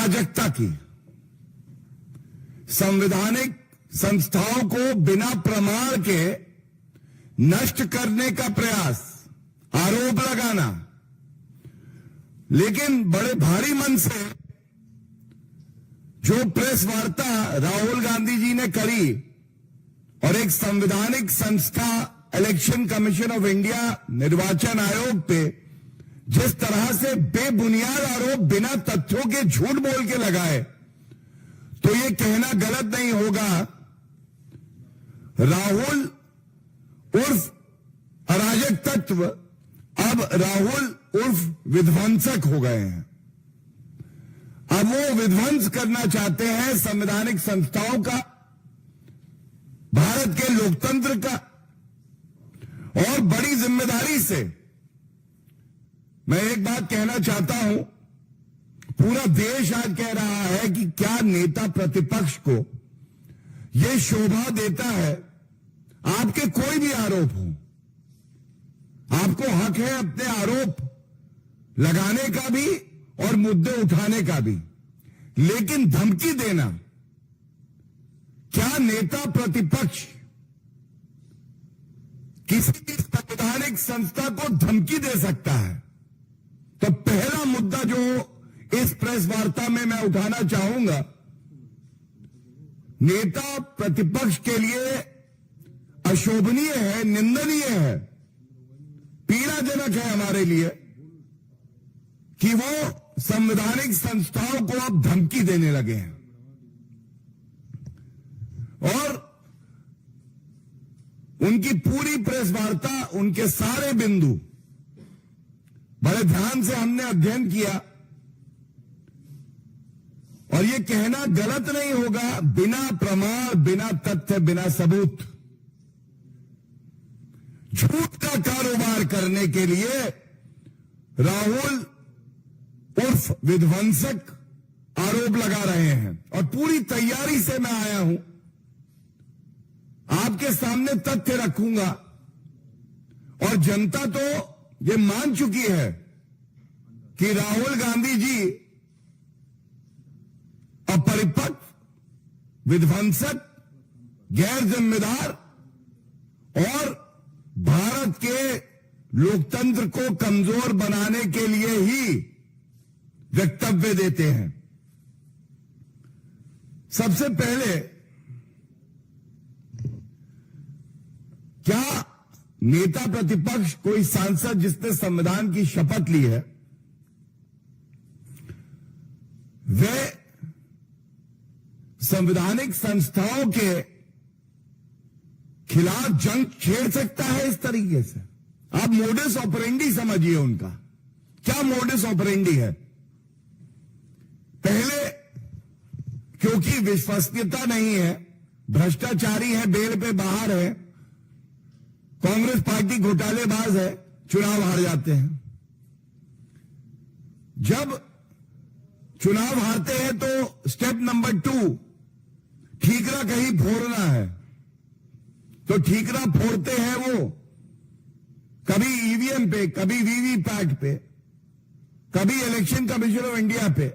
अराजकता की, संवैधानिक संस्थाओं को बिना प्रमाण के नष्ट करने का प्रयास, आरोप लगाना, लेकिन बड़े भारी मन से जो प्रेस वार्ता राहुल गांधी जी ने करी और एक संवैधानिक संस्था इलेक्शन कमीशन ऑफ इंडिया निर्वाचन आयोग पे जिस तरह से बेबुनियाद आरोप बिना तथ्यों के झूठ बोल के लगाए, तो ये कहना गलत नहीं होगा राहुल उर्फ अराजक तत्व अब राहुल उर्फ विध्वंसक हो गए हैं। अब वो विध्वंस करना चाहते हैं संवैधानिक संस्थाओं का, भारत के लोकतंत्र का, और बड़ी जिम्मेदारी से मैं एक बात कहना चाहता हूं, पूरा देश आज कह रहा है कि क्या नेता प्रतिपक्ष को यह शोभा देता है आपके कोई भी आरोप हो, आपको हक है अपने आरोप लगाने का भी और मुद्दे उठाने का भी, लेकिन धमकी देना, क्या नेता प्रतिपक्ष किसी भी संवैधानिक संस्था को धमकी दे सकता है? तो पहला मुद्दा जो इस प्रेस वार्ता में मैं उठाना चाहूंगा, नेता प्रतिपक्ष के लिए अशोभनीय है, निंदनीय है, पीड़ाजनक है हमारे लिए कि वो संवैधानिक संस्थाओं को अब धमकी देने लगे हैं और उनकी पूरी प्रेस वार्ता, उनके सारे बिंदु बड़े ध्यान से हमने अध्ययन किया और यह कहना गलत नहीं होगा, बिना प्रमाण, बिना तथ्य, बिना सबूत झूठ का कारोबार करने के लिए राहुल उर्फ विध्वंसक आरोप लगा रहे हैं। और पूरी तैयारी से मैं आया हूं, आपके सामने तथ्य रखूंगा और जनता तो ये मान चुकी है कि राहुल गांधी जी अपरिपक्व, विध्वंसक, गैर जिम्मेदार और भारत के लोकतंत्र को कमजोर बनाने के लिए ही वक्तव्य देते हैं। सबसे पहले, क्या नेता प्रतिपक्ष, कोई सांसद जिसने संविधान की शपथ ली है, वह संवैधानिक संस्थाओं के खिलाफ जंग छेड़ सकता है इस तरीके से? आप मोडस ऑपरेंडी समझिए उनका। क्या मोडस ऑपरेंडी है? पहले, क्योंकि विश्वसनीयता नहीं है, भ्रष्टाचारी है, बेल पे बाहर है, कांग्रेस पार्टी घोटालेबाज है, चुनाव हार जाते हैं। जब चुनाव हारते हैं तो स्टेप नंबर 2, ठीकरा कहीं फोड़ना है, तो ठीकरा फोड़ते हैं वो कभी ईवीएम पे, कभी वीवीपैट पे, कभी इलेक्शन कमीशन ऑफ इंडिया पे,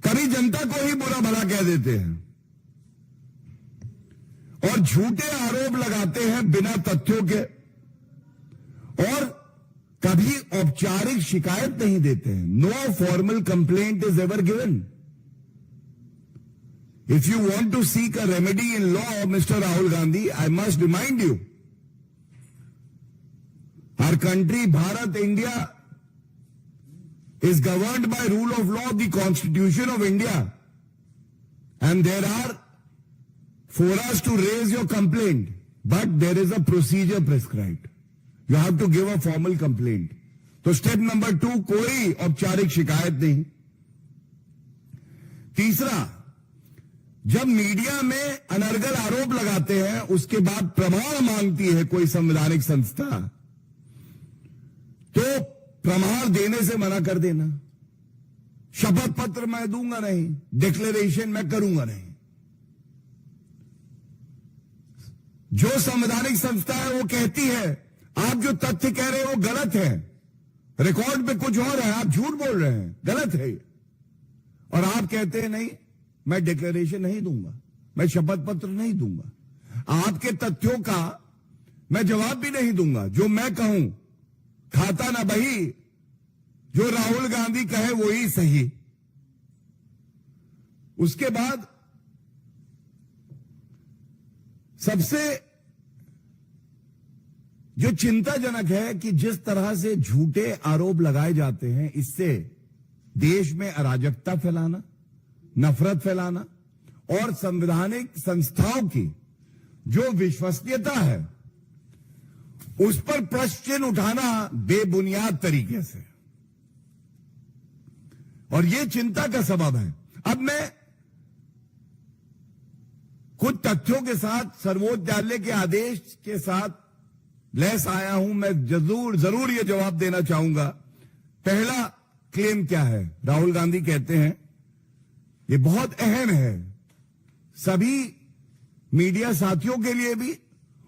कभी जनता को ही बुरा भला कह देते हैं और झूठे आरोप लगाते हैं बिना तथ्यों के, और कभी औपचारिक शिकायत नहीं देते हैं। No formal complaint is ever given. If you want to seek a remedy in law, Mr. Rahul Gandhi, I must remind you, our country, Bharat, India, is governed by rule of law, the Constitution of India. And there are forums to raise your complaint, but there is a procedure prescribed. You have to give a formal complaint. तो step number 2, कोई औपचारिक शिकायत नहीं। तीसरा, जब media में अनर्गल आरोप लगाते हैं, उसके बाद प्रमाण मांगती है कोई संवैधानिक संस्था, तो प्रमाण देने से मना कर देना। शपथ पत्र मैं दूंगा नहीं, डिक्लेरेशन मैं करूंगा नहीं। जो संवैधानिक संस्था है वो कहती है आप जो तथ्य कह रहे हो वो गलत है, रिकॉर्ड पे कुछ और है, आप झूठ बोल रहे हैं, गलत है। और आप कहते हैं नहीं, मैं डिक्लेरेशन नहीं दूंगा, मैं शपथ पत्र नहीं दूंगा, आपके तथ्यों का मैं जवाब भी नहीं दूंगा। जो मैं कहूं खाता ना बही, जो राहुल गांधी कहे वही सही। उसके बाद सबसे जो चिंताजनक है कि जिस तरह से झूठे आरोप लगाए जाते हैं, इससे देश में अराजकता फैलाना, नफरत फैलाना और संवैधानिक संस्थाओं की जो विश्वसनीयता है उस पर प्रश्न चिन्ह उठाना बेबुनियाद तरीके से, और यह चिंता का सबब है। अब मैं कुछ तथ्यों के साथ सर्वोच्च न्यायालय के आदेश के साथ लैस आया हूं। मैं जरूर यह जवाब देना चाहूंगा। पहला क्लेम क्या है? राहुल गांधी कहते हैं, यह बहुत अहम है सभी मीडिया साथियों के लिए भी,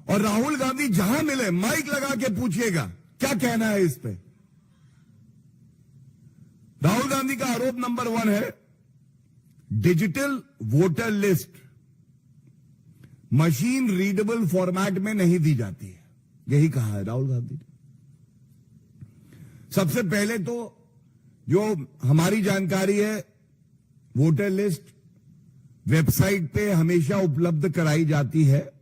और राहुल गांधी जहां मिले माइक लगा के पूछिएगा क्या कहना है इस पे। राहुल गांधी का आरोप नंबर 1 है, digital voter list machine readable format में नहीं दी जाती है। यही कहा है राहुल गांधी ने। सबसे पहले तो जो हमारी जानकारी है, वोटर लिस्ट वेबसाइट पे हमेशा उपलब्ध कराई जाती है।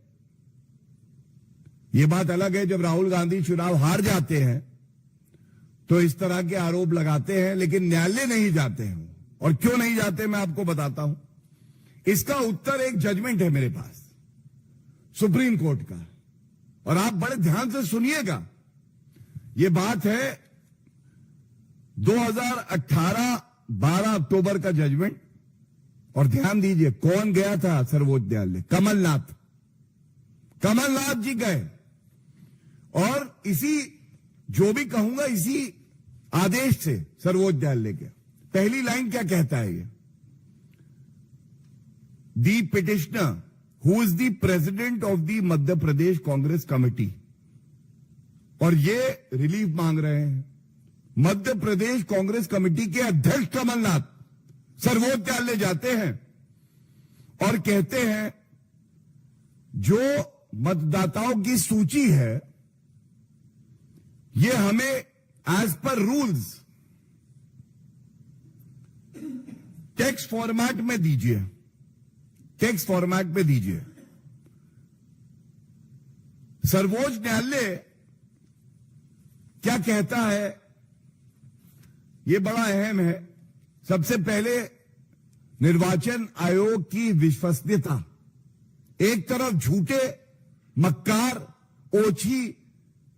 यह बात अलग है जब राहुल गांधी चुनाव हार जाते हैं तो इस तरह के आरोप लगाते हैं, लेकिन न्यायालय नहीं जाते हैं। और क्यों नहीं जाते मैं आपको बताता हूं। इसका उत्तर एक जजमेंट है मेरे पास सुप्रीम कोर्ट का, और आप बड़े ध्यान से सुनिएगा। यह बात है 2018 12 अक्टूबर का जजमेंट, और ध्यान दीजिए कौन गया था सर्वोच्च न्यायालय? कमलनाथ जी गए, और इसी जो भी कहूंगा इसी आदेश से सर्वोच्च न्यायालय के। पहली लाइन क्या कहता है ये? The petitioner who is the president of the Madhya Pradesh Congress committee, और ये रिलीफ मांग रहे हैं। मध्य प्रदेश कांग्रेस कमेटी के अध्यक्ष कमलनाथ सर्वोच्च न्यायालय जाते हैं और कहते हैं जो मतदाताओं की सूची है ये हमें as per rules text format में दीजिए, टेक्स्ट फॉर्मेट में दीजिए। सर्वोच्च न्यायालय क्या कहता है यह बड़ा अहम है। सबसे पहले निर्वाचन आयोग की विश्वसनीयता। एक तरफ झूठे, मक्कार, ओछी,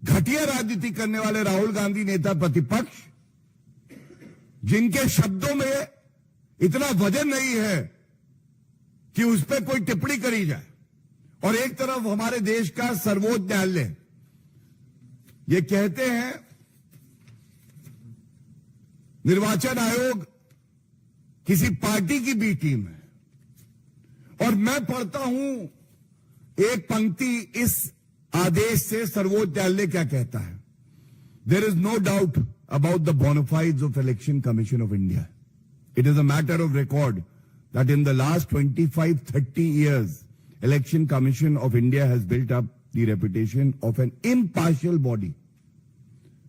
घटिया राजनीति करने वाले राहुल गांधी नेता प्रतिपक्ष, जिनके शब्दों में इतना वजन नहीं है कि उस पर कोई टिप्पणी करी जाए, और एक तरफ हमारे देश का सर्वोच्च न्यायालय ये कहते हैं निर्वाचन आयोग किसी पार्टी की बी टीम है। और मैं पढ़ता हूं एक पंक्ति इस आदेश से सर्वोच्च न्यायालय क्या कहता है? There is no doubt about the bona fides of election commission of India. It is a matter of record that in the last 25-30 years, Election Commission of India has built up the reputation of an impartial body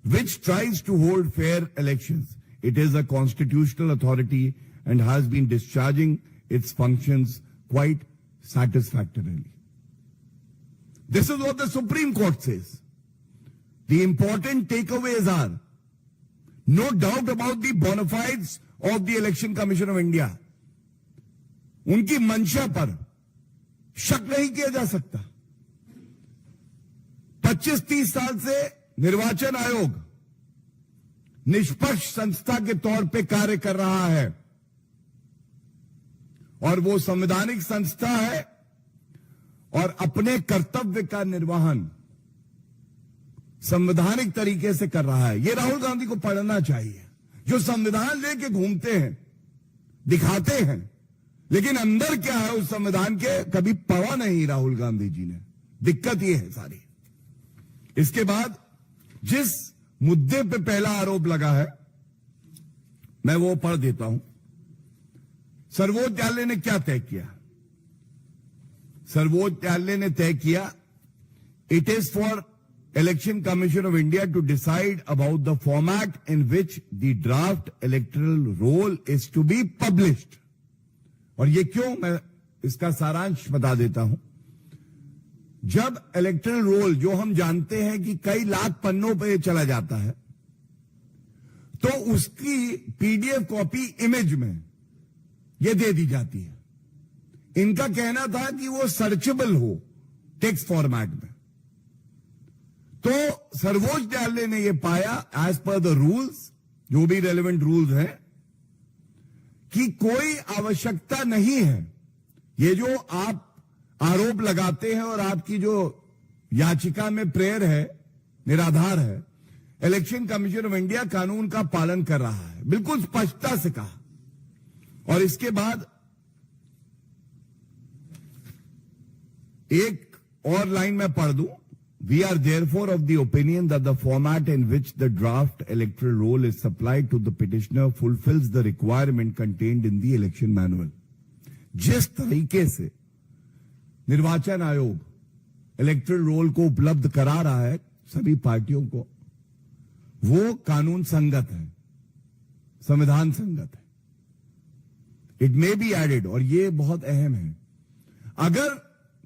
which tries to hold fair elections. It is a constitutional authority and has been discharging its functions quite satisfactorily. This is what the Supreme Court says. The important takeaways are no doubt about the bona fides of the Election Commission of India. उनकी मंशा पर शक नहीं किया जा सकता। 25-30 साल से निर्वाचन आयोग निष्पक्ष संस्था के तौर पे कार्य कर रहा है, और वो संवैधानिक संस्था है और अपने कर्तव्य का निर्वहन संवैधानिक तरीके से कर रहा है। ये राहुल गांधी को पढ़ना चाहिए, जो संविधान लेके घूमते हैं, दिखाते हैं, लेकिन अंदर क्या है उस संविधान के कभी पढ़ा नहीं राहुल गांधी जी ने। दिक्कत ये है सारी। इसके बाद जिस मुद्दे पे पहला आरोप लगा है मैं वो पढ़ देता हूं। सर्वोच्च न्यायालय ने क्या तय किया? सर्वोच्च न्यायालय ने तय किया, it is for election commission of India to decide about the format in which the draft electoral roll is to be published. और ये क्यों, मैं इसका सारांश बता देता हूं। जब इलेक्टोरल रोल, जो हम जानते हैं कि कई लाख पन्नों पर चला जाता है, तो उसकी पीडीएफ कॉपी इमेज में ये दे दी जाती है। इनका कहना था कि वो सर्चेबल हो टेक्स्ट फॉर्मेट में। तो सर्वोच्च न्यायालय ने यह पाया, एज पर द रूल्स, जो भी रेलेवेंट रूल्स हैं, कि कोई आवश्यकता नहीं है, ये जो आप आरोप लगाते हैं और आपकी जो याचिका में प्रेयर है, निराधार है। इलेक्शन कमीशन ऑफ इंडिया कानून का पालन कर रहा है, बिल्कुल स्पष्टता से कहा। और इसके बाद एक और लाइन मैं पढ़ दूं, we are therefore of the opinion that the format in which the draft electoral roll is supplied to the petitioner fulfils the requirement contained in the election manual. जिस तरीके से निर्वाचन आयोग इलेक्टोरल रोल को उपलब्ध करा रहा है सभी पार्टियों को, वो कानून संगत है, संविधान संगत है। इट मे बी एडेड, और ये बहुत अहम है, अगर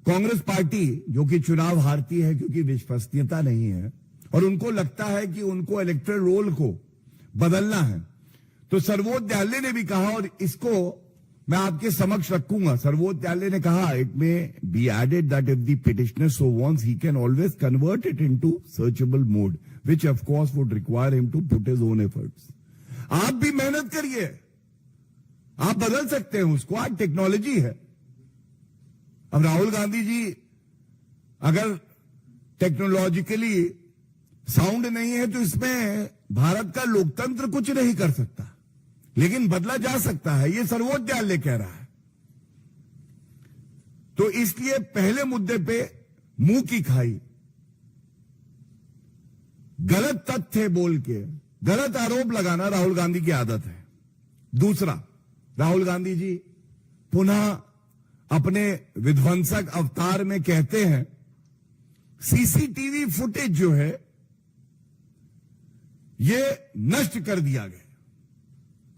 कांग्रेस पार्टी, जो कि चुनाव हारती है क्योंकि विश्वसनीयता नहीं है, और उनको लगता है कि उनको इलेक्टोरल रोल को बदलना है, तो सर्वोच्च न्यायालय ने भी कहा, और इसको मैं आपके समक्ष रखूंगा। सर्वोच्च न्यायालय ने कहा, it may be added that if the petitioner so wants he can always convert it into searchable mode, which of course would require him to put his own efforts. आप भी मेहनत करिए, आप बदल सकते हैं उसको, आज टेक्नोलॉजी है। अब राहुल गांधी जी अगर टेक्नोलॉजिकली साउंड नहीं है, तो इसमें भारत का लोकतंत्र कुछ नहीं कर सकता, लेकिन बदला जा सकता है, यह सर्वोच्च न्यायालय कह रहा है। तो इसलिए पहले मुद्दे पे मुंह की खाई, गलत तथ्य बोल के गलत आरोप लगाना राहुल गांधी की आदत है। दूसरा, राहुल गांधी जी पुनः अपने विध्वंसक अवतार में कहते हैं, सीसीटीवी फुटेज जो है ये नष्ट कर दिया गया।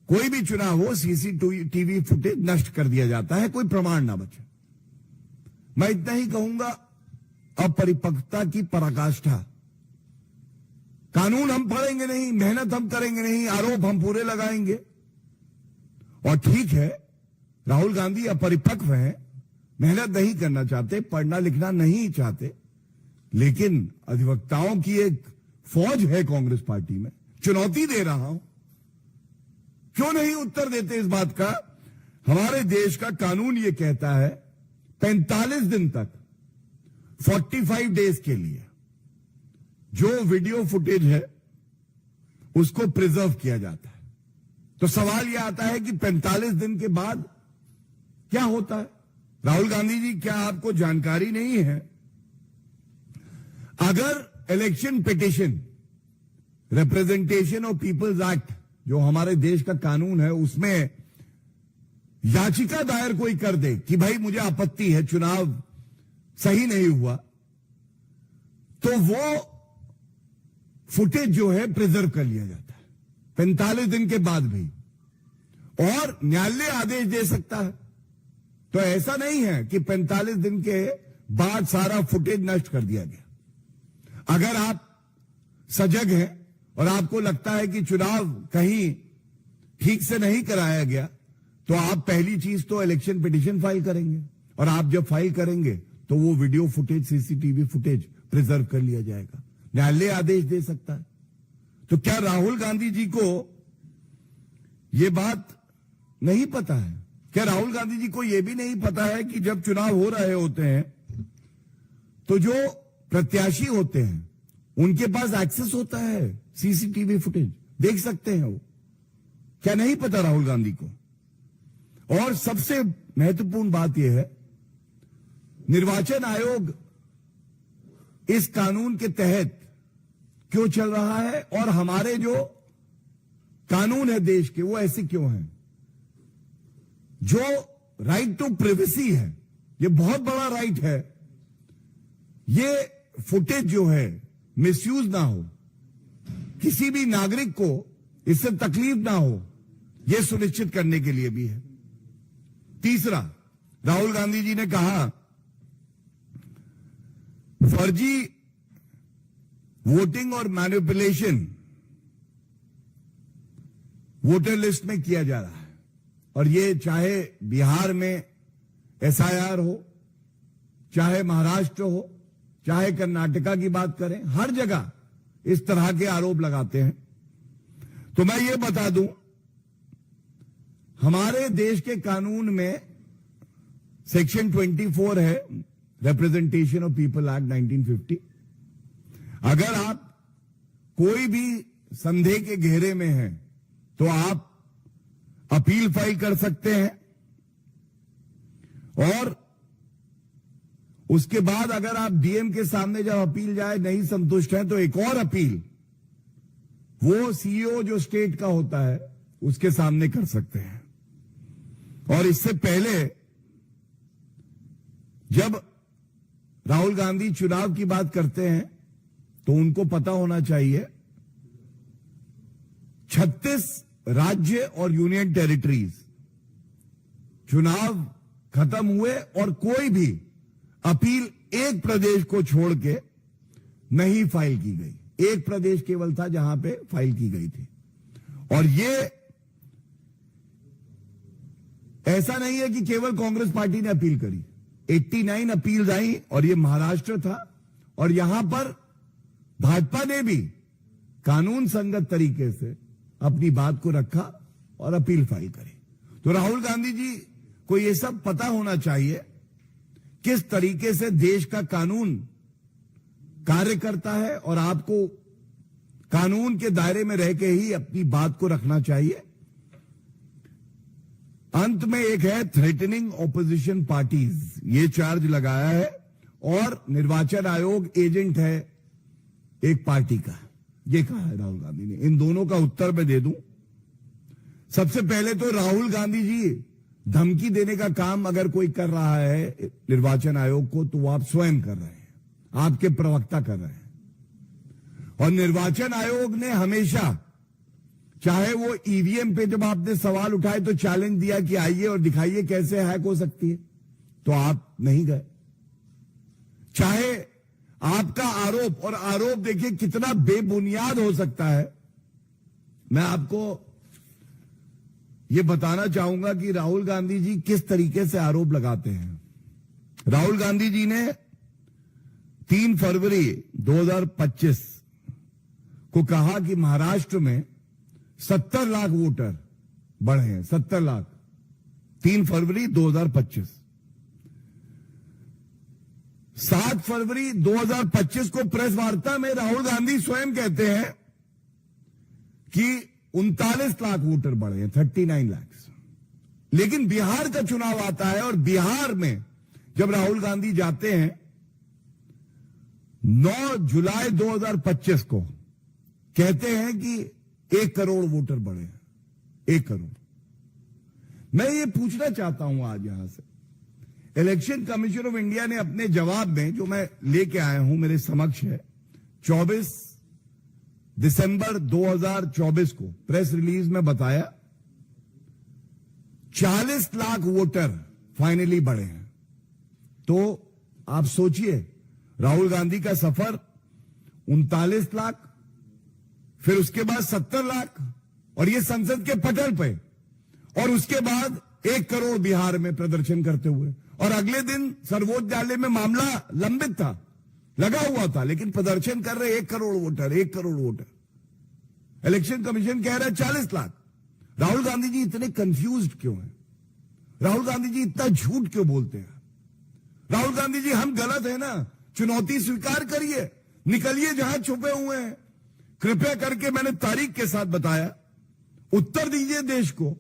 कोई भी चुनाव हो, सीसीटीवी फुटेज नष्ट कर दिया जाता है, कोई प्रमाण ना बचे। मैं इतना ही कहूंगा, अपरिपक्वता की पराकाष्ठा। कानून हम पढ़ेंगे नहीं, मेहनत हम करेंगे नहीं, आरोप हम पूरे लगाएंगे। और ठीक है, राहुल गांधी अपरिपक्व हैं, मेहनत नहीं करना चाहते, पढ़ना लिखना नहीं चाहते, लेकिन अधिवक्ताओं की एक फौज है कांग्रेस पार्टी में। चुनौती दे रहा हूं, क्यों नहीं उत्तर देते इस बात का? हमारे देश का कानून यह कहता है 45 दिन तक, 45 डेज के लिए जो वीडियो फुटेज है उसको प्रिजर्व किया जाता है। तो सवाल यह आता है कि 45 दिन के बाद क्या होता है? राहुल गांधी जी, क्या आपको जानकारी नहीं है? अगर election petition, representation of people's act, जो हमारे देश का कानून है, उसमें याचिका दायर कोई कर दे कि भाई मुझे आपत्ति है, चुनाव सही नहीं हुआ, तो वो फुटेज जो है प्रिजर्व कर लिया जाता है 45 दिन के बाद भी, और न्यायालय आदेश दे सकता है। तो ऐसा नहीं है कि 45 दिन के बाद सारा फुटेज नष्ट कर दिया गया। अगर आप सजग हैं और आपको लगता है कि चुनाव कहीं ठीक से नहीं कराया गया, तो आप पहली चीज तो इलेक्शन पिटीशन फाइल करेंगे, और आप जब फाइल करेंगे तो वो video footage, CCTV footage preserve कर लिया जाएगा। न्यायालय आदेश दे सकता है। तो क्या राहुल गांधी जी को यह बात नहीं पता है? क्या राहुल गांधी जी को यह भी नहीं पता है कि जब चुनाव हो रहे होते हैं तो जो प्रत्याशी होते हैं उनके पास एक्सेस होता है, सीसीटीवी फुटेज देख सकते हैं वो? क्या नहीं पता राहुल गांधी को? और सबसे महत्वपूर्ण बात यह है, निर्वाचन आयोग इस कानून के तहत क्यों चल रहा है, और हमारे जो कानून है देश के वो ऐसे क्यों हैं? जो राइट टू प्रिवेसी है, ये बहुत बड़ा राइट है, ये फुटेज जो है मिसयूज ना हो, किसी भी नागरिक को इससे तकलीफ ना हो, यह सुनिश्चित करने के लिए भी है। तीसरा, राहुल गांधी जी ने कहा फर्जी वोटिंग और मैनिपुलेशन वोटर लिस्ट में किया जा रहा है, और ये चाहे बिहार में एसआईआर हो, चाहे महाराष्ट्र हो, चाहे कर्नाटका की बात करें, हर जगह इस तरह के आरोप लगाते हैं। तो मैं ये बता दूं, हमारे देश के कानून में सेक्शन 24 है, रिप्रेजेंटेशन ऑफ पीपल एक्ट 1950। अगर आप कोई भी संदेह के घेरे में हैं तो आप अपील फाइल कर सकते हैं, और उसके बाद अगर आप डीएम के सामने जब अपील जाए नहीं संतुष्ट है तो एक और अपील वो सीईओ जो स्टेट का होता है उसके सामने कर सकते हैं। और इससे पहले जब राहुल गांधी चुनाव की बात करते हैं तो उनको पता होना चाहिए 36 राज्य और यूनियन टेरिटरीज चुनाव खत्म हुए और कोई भी अपील एक प्रदेश को छोड़ के नहीं फाइल की गई। एक प्रदेश केवल था जहां पे फाइल की गई थी। और ये ऐसा नहीं है कि केवल कांग्रेस पार्टी ने अपील करी, 89 अपील्स आई, और ये महाराष्ट्र था, और यहां पर भाजपा ने भी कानून संगत तरीके से अपनी बात को रखा और अपील फाइल करी। तो राहुल गांधी जी को यह सब पता होना चाहिए किस तरीके से देश का कानून कार्य करता है, और आपको कानून के दायरे में रह के ही अपनी बात को रखना चाहिए। अंत में एक है थ्रेटनिंग ऑपोजिशन पार्टीज, ये चार्ज लगाया है, और निर्वाचन आयोग एजेंट है एक पार्टी का, ये कहा है राहुल गांधी ने। इन दोनों का उत्तर मैं दे दूं। सबसे पहले तो राहुल गांधी जी धमकी देने का काम अगर कोई कर रहा है निर्वाचन आयोग को तो वो आप स्वयं कर रहे हैं, आपके प्रवक्ता कर रहे हैं। और निर्वाचन आयोग ने हमेशा, चाहे वो ईवीएम पे जब आपने सवाल उठाए तो चैलेंज दिया कि आइए और दिखाइए कैसे हैक हो सकती है, तो आप नहीं गए। चाहे आपका आरोप, और आरोप देखिए कितना बेबुनियाद हो सकता है। मैं आपको ये बताना चाहूंगा कि राहुल गांधी जी किस तरीके से आरोप लगाते हैं। राहुल गांधी जी ने 3 फरवरी 2025 को कहा कि महाराष्ट्र में 70 लाख वोटर बढ़े हैं, 70 लाख, 3 फरवरी 2025। 7 फरवरी 2025 को प्रेस वार्ता में राहुल गांधी स्वयं कहते हैं कि 39 लाख वोटर बढ़े हैं, 39 लाख। लेकिन बिहार का चुनाव आता है, और बिहार में जब राहुल गांधी जाते हैं 9 जुलाई 2025 को, कहते हैं कि 1 करोड़ वोटर बढ़े हैं, 1 करोड़। मैं ये पूछना चाहता हूं आज यहां से, इलेक्शन कमीशन ऑफ इंडिया ने अपने जवाब में, जो मैं लेके आया हूं मेरे समक्ष है, 24 दिसंबर 2024 को प्रेस रिलीज में बताया 40 लाख वोटर फाइनली बढ़े हैं। तो आप सोचिए, राहुल गांधी का सफर 39 लाख, फिर उसके बाद 70 लाख, और ये संसद के पटल पे, और उसके बाद 1 करोड़ बिहार में प्रदर्शन करते हुए, और अगले दिन सर्वोच्च न्यायालय में मामला लंबित था, लगा हुआ था, लेकिन प्रदर्शन कर रहे 1 crore voter, 1 crore voter. Election commission कह रहा है 40 लाख। राहुल गांधी जी इतने कंफ्यूज्ड क्यों हैं? राहुल गांधी जी इतना झूठ क्यों बोलते हैं? राहुल गांधी जी, हम गलत है ना, चुनौती स्वीकार करिए, निकलिए जहां छुपे हुए हैं। कृपया करके, मैंने तारीख के साथ बताया, उत्तर दीजिए देश को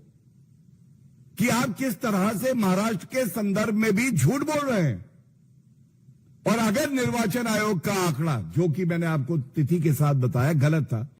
कि आप किस तरह से महाराष्ट्र के संदर्भ में भी झूठ बोल रहे हैं। और अगर निर्वाचन आयोग का आंकड़ा, जो कि मैंने आपको तिथि के साथ बताया, गलत था,